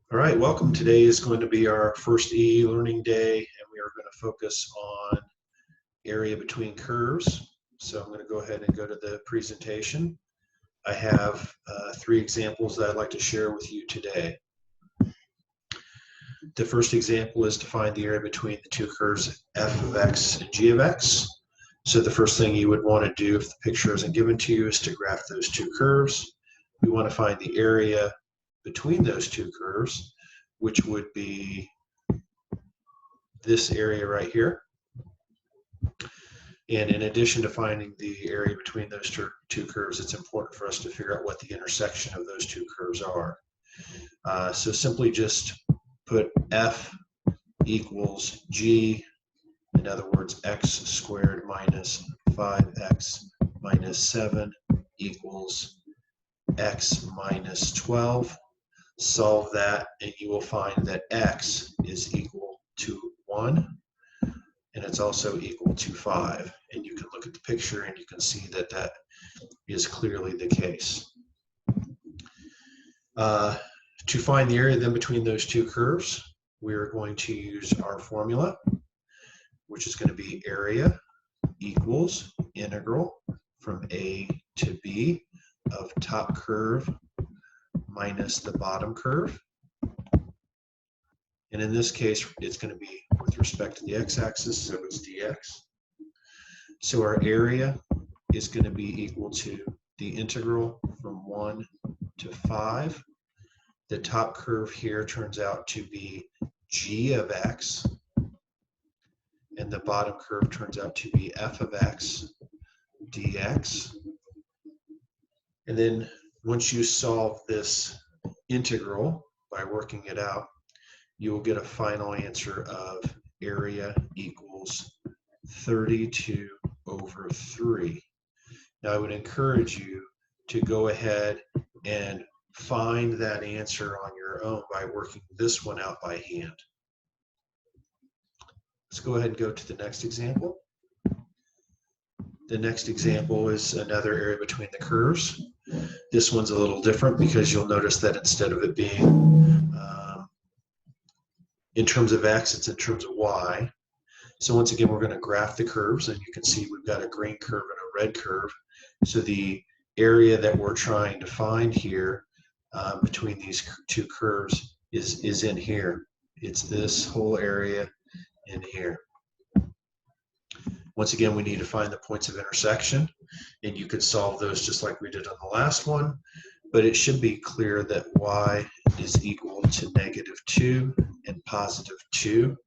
All right, welcome. Today is going to be our first e-learning day, and we are going to focus on area between curves. So I'm going to go ahead and go to the presentation. I have three examples that I'd like to share with you today. The first example is to find the area between the two curves f of x and g of x. So the first thing you would want to do if the picture isn't given to you is to graph those two curves. We want to find the area between those two curves, which would be this area right here. And in addition to finding the area between those two curves, it's important for us to figure out what the intersection of those two curves are. So simply just put f equals g, in other words, x squared minus 5x minus 7 equals x minus 12. Solve that, and you will find that x is equal to 1, and it's also equal to 5. And you can look at the picture and you can see that that is clearly the case. To find the area then between those two curves, we are going to use our formula, which is going to be area equals integral from A to B of top curve minus the bottom curve. And in this case, it's going to be with respect to the x-axis, so it's dx. So our area is going to be equal to the integral from 1 to 5. The top curve here turns out to be g of x, and the bottom curve turns out to be f of x dx. And then once you solve this integral by working it out, you will get a final answer of area equals 32 over 3. Now I would encourage you to go ahead and find that answer on your own by working this one out by hand. Let's go ahead and go to the next example. The next example is another area between the curves. This one's a little different because you'll notice that instead of it being in terms of x, it's in terms of y. So once again, we're going to graph the curves, and you can see we've got a green curve and a red curve. So the area that we're trying to find here between these two curves is in here. It's this whole area in here. Once again, we need to find the points of intersection, and you could solve those just like we did on the last one, but it should be clear that y is equal to -2 and +2.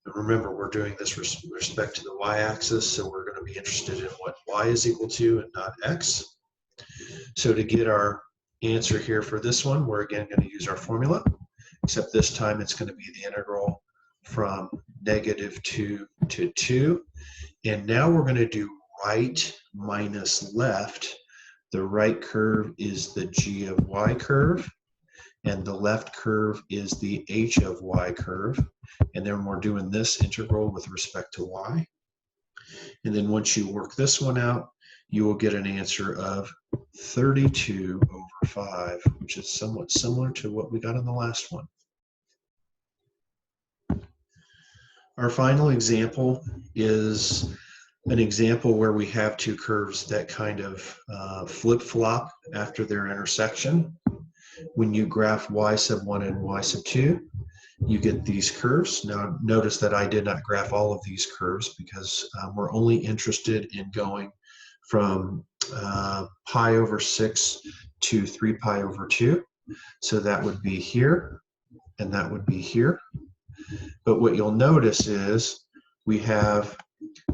And remember, we're doing this with respect to the y-axis, so we're going to be interested in what y is equal to and not x. So to get our answer here for this one, we're again going to use our formula, except this time it's going to be the integral from -2 to 2. And now we're going to do right minus left. The right curve is the g of y curve, and the left curve is the h of y curve. And then we're doing this integral with respect to y. And then once you work this one out, you will get an answer of 32 over 5, which is somewhat similar to what we got in the last one. Our final example is an example where we have two curves that kind of flip-flop after their intersection. When you graph y sub 1 and y sub 2, you get these curves. Now notice that I did not graph all of these curves because we're only interested in going from pi over 6 to 3 pi over 2. So that would be here, and that would be here. But what you'll notice is we have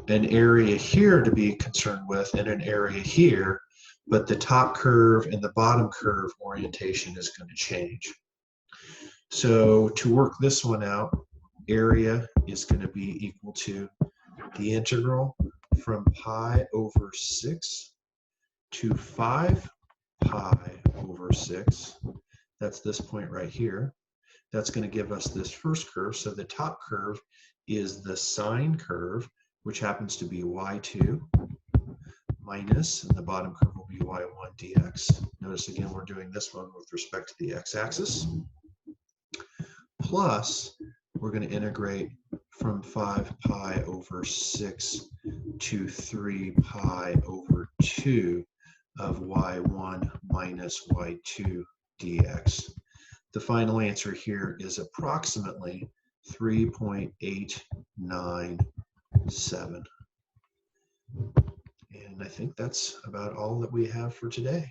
an area here to be concerned with and an area here, but the top curve and the bottom curve orientation is going to change. So to work this one out, area is going to be equal to the integral from pi over 6 to 5 pi over 6. That's this point right here. That's going to give us this first curve. So the top curve is the sine curve, which happens to be y2 minus, and the bottom curve will be y1 dx. Notice again, we're doing this one with respect to the x-axis. plus we're going to integrate from 5 pi over 6 to 3 pi over 2 of y1 minus y2 dx. The final answer here is approximately 3.897. And I think that's about all that we have for today.